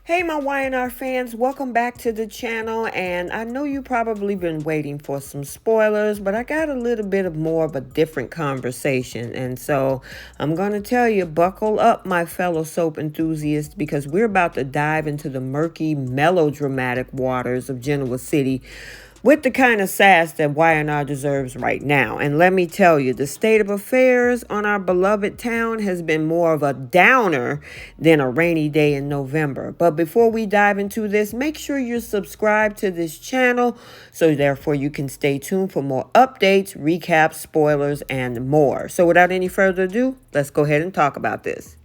Hey, my YNR fans, welcome back to the channel. And I know you probably been waiting for some spoilers, but I got a little bit of more of a different conversation. And so I'm going to tell you, buckle up, my fellow soap enthusiasts, because we're about to dive into the murky, melodramatic waters of Genoa City with the kind of sass that YNR deserves right now. And let me tell you, the state of affairs on our beloved town has been more of a downer than a rainy day in November. But before we dive into this, make sure you're subscribed to this channel so therefore you can stay tuned for more updates, recaps, spoilers, and more. So without any further ado, let's go ahead and talk about this.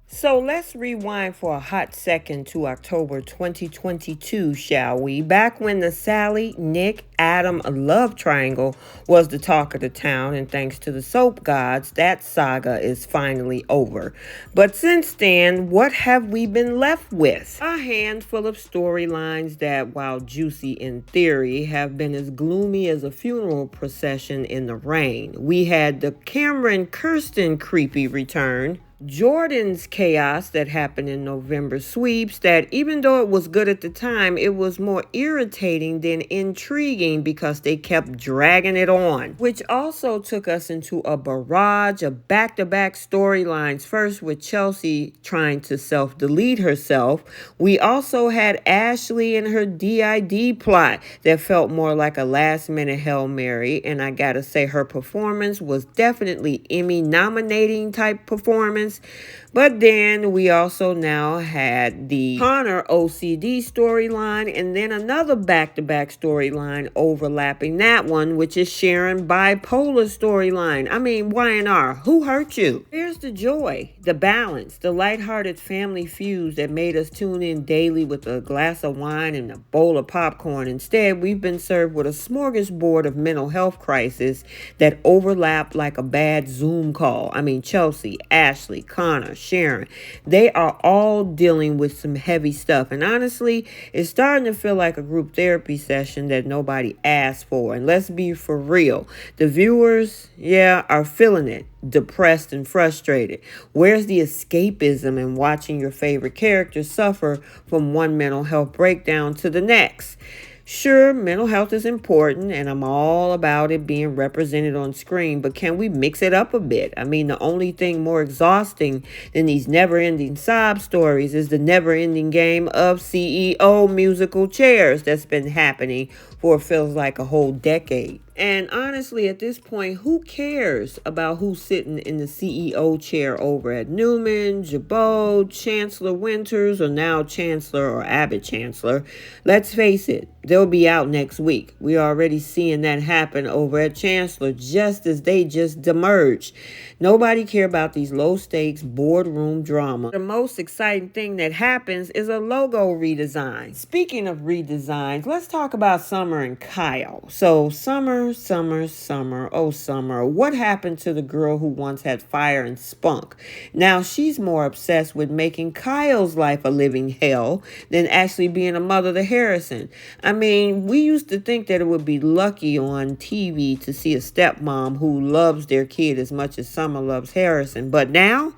So let's rewind for a hot second to October 2022, shall we? Back when the Sally, Nick, Adam love triangle was the talk of the town, and thanks to the soap gods, that saga is finally over. But since then, what have we been left with? A handful of storylines that, while juicy in theory, have been as gloomy as a funeral procession in the rain. We had the Cameron Kirsten creepy return, Jordan's chaos that happened in November sweeps that, even though it was good at the time, it was more irritating than intriguing because they kept dragging it on, which also took us into a barrage of back-to-back storylines, first with Chelsea trying to self-delete herself. We also had Ashley and her DID plot that felt more like a last-minute Hail Mary, and I gotta say her performance was definitely Emmy-nominating type performance. But then we also now had the Connor OCD storyline, and then another back-to-back storyline overlapping that one, which is Sharon bipolar storyline. I mean, YNR, who hurt you? Here's the joy, the balance, the lighthearted family feuds that made us tune in daily with a glass of wine and a bowl of popcorn. Instead, we've been served with a smorgasbord of mental health crises that overlap like a bad Zoom call. I mean, Chelsea, Ashley, Connor, Sharon, they are all dealing with some heavy stuff. And honestly, it's starting to feel like a group therapy session that nobody asked for. And let's be for real, the viewers, are feeling it, depressed and frustrated. Where's the escapism in watching your favorite characters suffer from one mental health breakdown to the next? Sure, mental health is important, and I'm all about it being represented on screen, but can we mix it up a bit? I mean, the only thing more exhausting than these never-ending sob stories is the never-ending game of CEO musical chairs that's been happening for it feels like a whole decade. And honestly, at this point, who cares about who's sitting in the CEO chair over at Newman, Jabot, Chancellor Winters, or now Chancellor or Abbott Chancellor? Let's face it, they'll be out next week. We're already seeing that happen over at Chancellor just as they just demerged. Nobody care about these low-stakes boardroom drama. The most exciting thing that happens is a logo redesign. Speaking of redesigns, let's talk about Summer and Kyle. So Summer, oh Summer, what happened to the girl who once had fire and spunk? Now she's more obsessed with making Kyle's life a living hell than actually being a mother to Harrison. I mean, we used to think that it would be lucky on TV to see a stepmom who loves their kid as much as Summer loves Harrison. But now,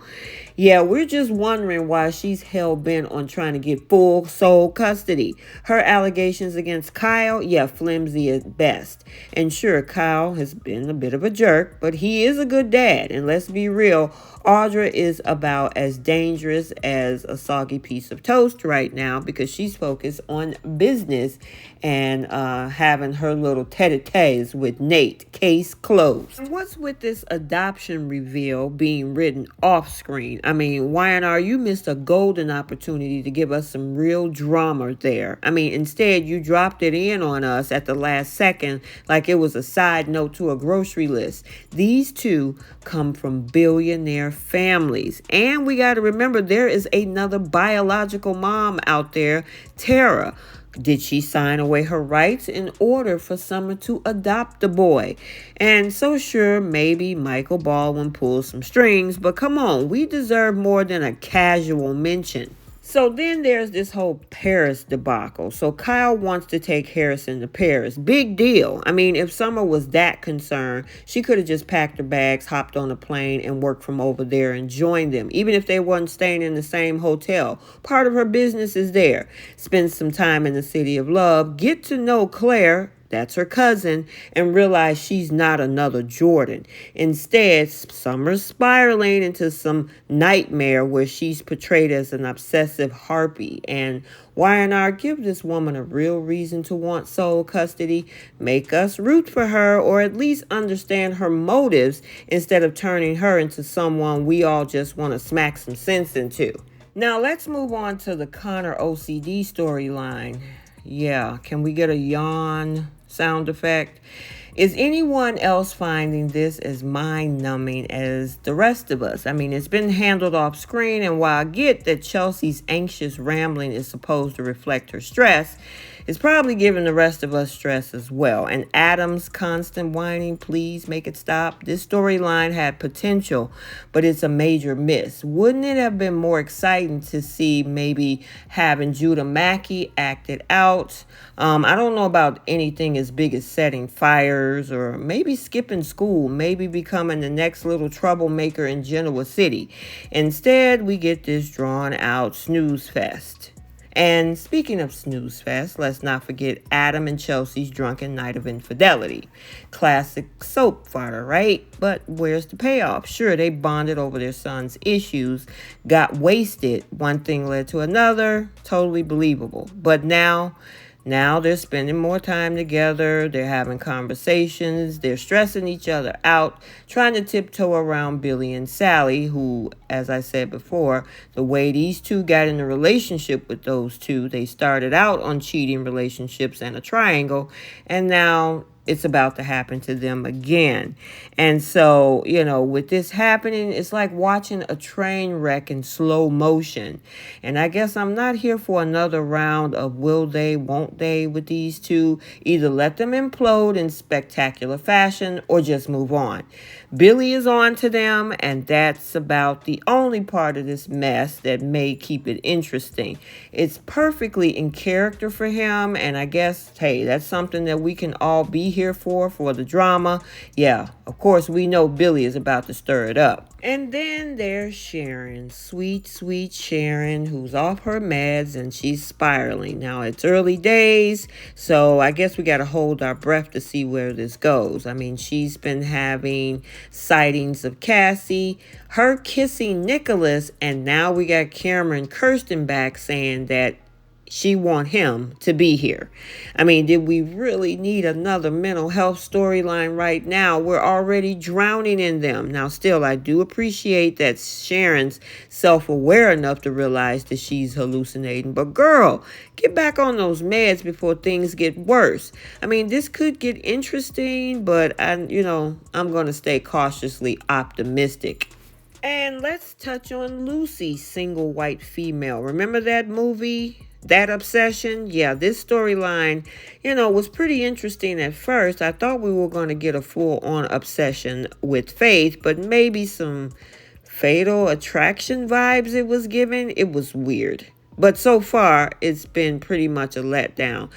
we're just wondering why she's hell-bent on trying to get full sole custody. Her allegations against Kyle, flimsy at best. And sure, Kyle has been a bit of a jerk, but he is a good dad. And let's be real, Audra is about as dangerous as a soggy piece of toast right now because she's focused on business and having her little tete-a-tetes with Nate. Case closed. And what's with this adoption reveal being written off screen? I mean, YNR, you missed a golden opportunity to give us some real drama there. I mean, instead, you dropped it in on us at the last second like it was a side note to a grocery list. These two come from billionaire families. And we got to remember there is another biological mom out there, Tara. Did she sign away her rights in order for Summer to adopt the boy? And so sure, maybe Michael Baldwin pulls some strings, but come on, we deserve more than a casual mention. So then there's this whole Paris debacle. So Kyle wants to take Harrison to Paris. Big deal. I mean, if Summer was that concerned, she could have just packed her bags, hopped on a plane, and worked from over there and joined them, even if they wasn't staying in the same hotel. Part of her business is there. Spend some time in the city of love, get to know Claire, that's her cousin, and realize she's not another Jordan. Instead, Summer's spiraling into some nightmare where she's portrayed as an obsessive harpy. And Y&R, give this woman a real reason to want sole custody. Make us root for her, or at least understand her motives, instead of turning her into someone we all just want to smack some sense into. Now let's move on to the Connor OCD storyline. Yeah, can we get a yawn sound effect? Is anyone else finding this as mind-numbing as the rest of us? I mean, it's been handled off screen, and while I get that Chelsea's anxious rambling is supposed to reflect her stress, it's probably giving the rest of us stress as well. And Adam's constant whining, please make it stop. This storyline had potential, but it's a major miss. Wouldn't it have been more exciting to see maybe having Judah Mackey act it out? I don't know about anything as big as setting fires, or maybe skipping school, maybe becoming the next little troublemaker in Genoa City. Instead, we get this drawn out snooze fest. And speaking of snooze fest, let's not forget Adam and Chelsea's drunken night of infidelity. Classic soap fodder, right? But where's the payoff? Sure, they bonded over their son's issues, got wasted. One thing led to another. Totally believable. But now they're spending more time together, they're having conversations, they're stressing each other out, trying to tiptoe around Billy and Sally, who, as I said before, the way these two got in a relationship with those two, they started out on cheating relationships and a triangle, and now it's about to happen to them again. And so, with this happening, it's like watching a train wreck in slow motion. And I guess I'm not here for another round of will they, won't they with these two. Either let them implode in spectacular fashion or just move on. Billy is on to them, and that's about the only part of this mess that may keep it interesting. It's perfectly in character for him, and I guess, hey, that's something that we can all be here for the drama. Yeah, of course, we know Billy is about to stir it up. And then there's Sharon, sweet, sweet Sharon, who's off her meds and she's spiraling. Now, it's early days, so I guess we got to hold our breath to see where this goes. I mean, she's been having sightings of Cassie, her kissing Nicholas, and now we got Cameron Kirsten back saying that she want him to be here. I mean, did we really need another mental health storyline right now? We're already drowning in them. Now, still, I do appreciate that Sharon's self-aware enough to realize that she's hallucinating. But girl, get back on those meds before things get worse. I mean, this could get interesting, but I'm going to stay cautiously optimistic. And let's touch on Lucy, single white female. Remember that movie? That obsession? Yeah, this storyline, was pretty interesting at first. I thought we were going to get a full-on obsession with Faith, but maybe some fatal attraction vibes it was giving. It was weird. But so far, it's been pretty much a letdown.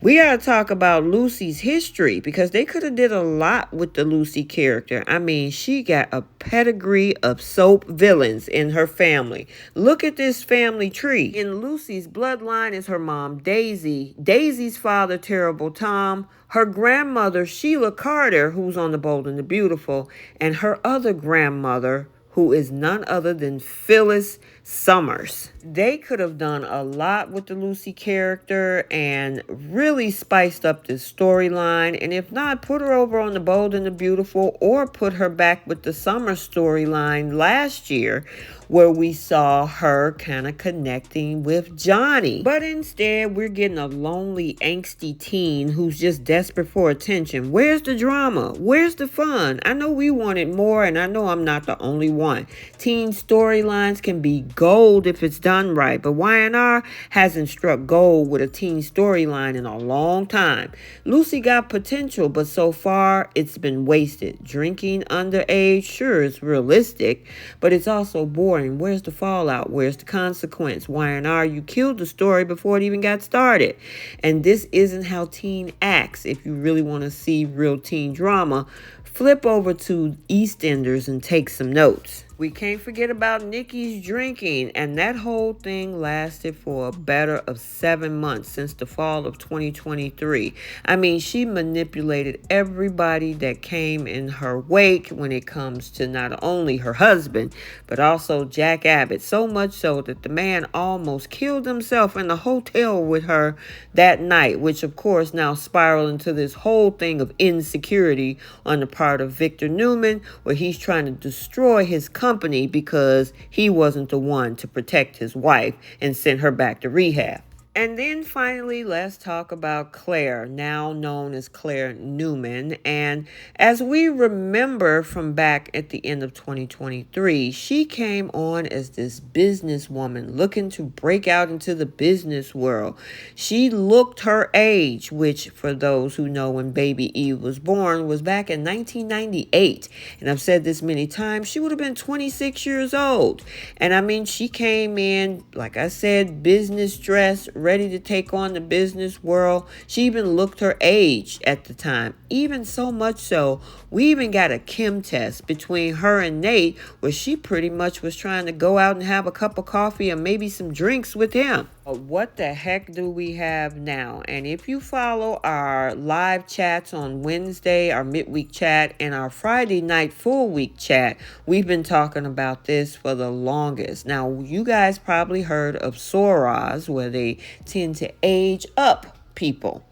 We got to talk about Lucy's history, because they could have did a lot with the Lucy character. I mean, she got a pedigree of soap villains in her family. Look at this family tree. In Lucy's bloodline is her mom, Daisy. Daisy's father, Terrible Tom. Her grandmother, Sheila Carter, who's on The Bold and the Beautiful. And her other grandmother, who is none other than Phyllis Summers. They could have done a lot with the Lucy character and really spiced up this storyline. And if not, put her over on The Bold and the Beautiful, or put her back with the Summers storyline last year, where we saw her kind of connecting with Johnny. But instead, we're getting a lonely, angsty teen who's just desperate for attention. Where's the drama? Where's the fun? I know we wanted more, and I know I'm not the only one. Teen storylines can be gold if it's done right, but YNR hasn't struck gold with a teen storyline in a long time. Lucy got potential, but so far it's been wasted. Drinking underage, sure, it's realistic, but it's also boring. Where's the fallout? Where's the consequence? YNR, you killed the story before it even got started. And this isn't how teen acts. If you really want to see real teen drama, flip over to EastEnders and take some notes. We can't forget about Nikki's drinking, and that whole thing lasted for a better of 7 months since the fall of 2023. I mean, she manipulated everybody that came in her wake when it comes to not only her husband, but also Jack Abbott, so much so that the man almost killed himself in the hotel with her that night, which of course now spiraled into this whole thing of insecurity on the part of Victor Newman, where he's trying to destroy his company because he wasn't the one to protect his wife and send her back to rehab. And then finally, let's talk about Claire, now known as Claire Newman. And as we remember from back at the end of 2023, she came on as this businesswoman looking to break out into the business world. She looked her age, which for those who know when baby Eve was born was back in 1998. And I've said this many times, she would have been 26 years old. And I mean, she came in, like I said, business dress, ready to take on the business world. She even looked her age at the time. Even so much so, we even got a chem test between her and Nate where she pretty much was trying to go out and have a cup of coffee and maybe some drinks with him. What the heck do we have now? And if you follow our live chats on Wednesday, our midweek chat, and our Friday night full week chat, we've been talking about this for the longest. Now, you guys probably heard of Soras, where they tend to age up people.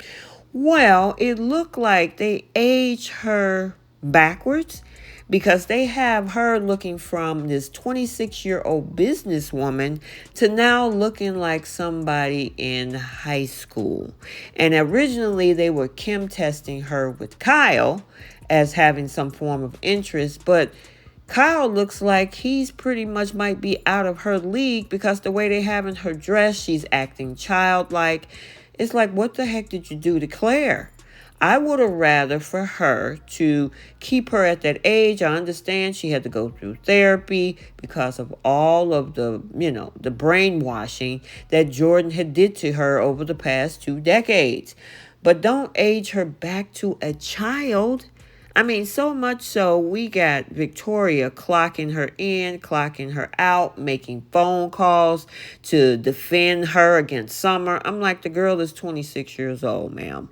Well, it looked like they aged her backwards, because they have her looking from this 26-year-old businesswoman to now looking like somebody in high school. And originally they were chem testing her with Kyle as having some form of interest, but Kyle looks like he's pretty much might be out of her league because the way they having her dressed, she's acting childlike. It's like, what the heck did you do to Claire? I would have rather for her to keep her at that age. I understand she had to go through therapy because of all of the, the brainwashing that Jordan had did to her over the past 2 decades. But don't age her back to a child. I mean, so much so we got Victoria clocking her in, clocking her out, making phone calls to defend her against Summer. I'm like, the girl is 26 years old, ma'am.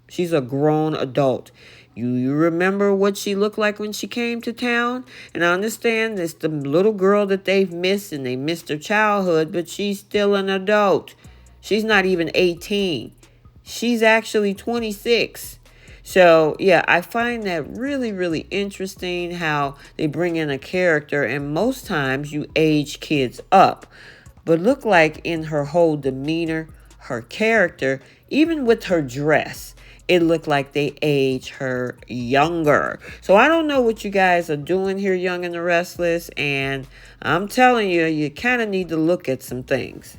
She's a grown adult. You remember what she looked like when she came to town? And I understand it's the little girl that they've missed and they missed her childhood, but she's still an adult. She's not even 18. She's actually 26. So, yeah, I find that really, really interesting how they bring in a character, and most times you age kids up. But look like in her whole demeanor, her character, even with her dress, it looked like they age her younger. So I don't know what you guys are doing here, Young and the Restless, and I'm telling you, you kind of need to look at some things.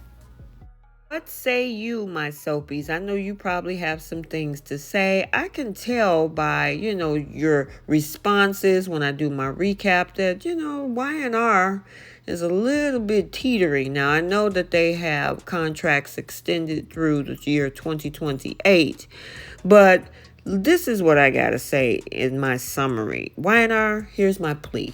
What say you, my soapies? I know you probably have some things to say. I can tell by, your responses when I do my recap that, YNR is a little bit teetering. Now, I know that they have contracts extended through the year 2028, but this is what I got to say in my summary. YNR, here's my plea.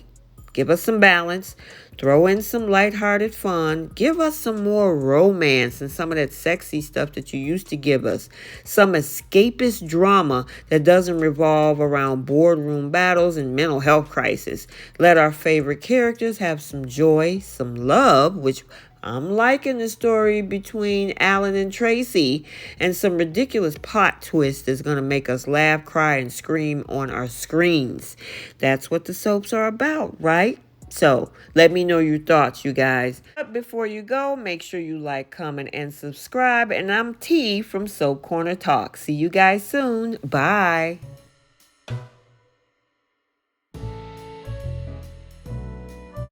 Give us some balance. Throw in some lighthearted fun. Give us some more romance and some of that sexy stuff that you used to give us. Some escapist drama that doesn't revolve around boardroom battles and mental health crisis. Let our favorite characters have some joy, some love, which I'm liking the story between Alan and Tracy, and some ridiculous plot twist that's going to make us laugh, cry, and scream on our screens. That's what the soaps are about, right? So let me know your thoughts, you guys. But before you go, make sure you like, comment, and subscribe. And I'm T from Soap Corner Talk. See you guys soon. Bye.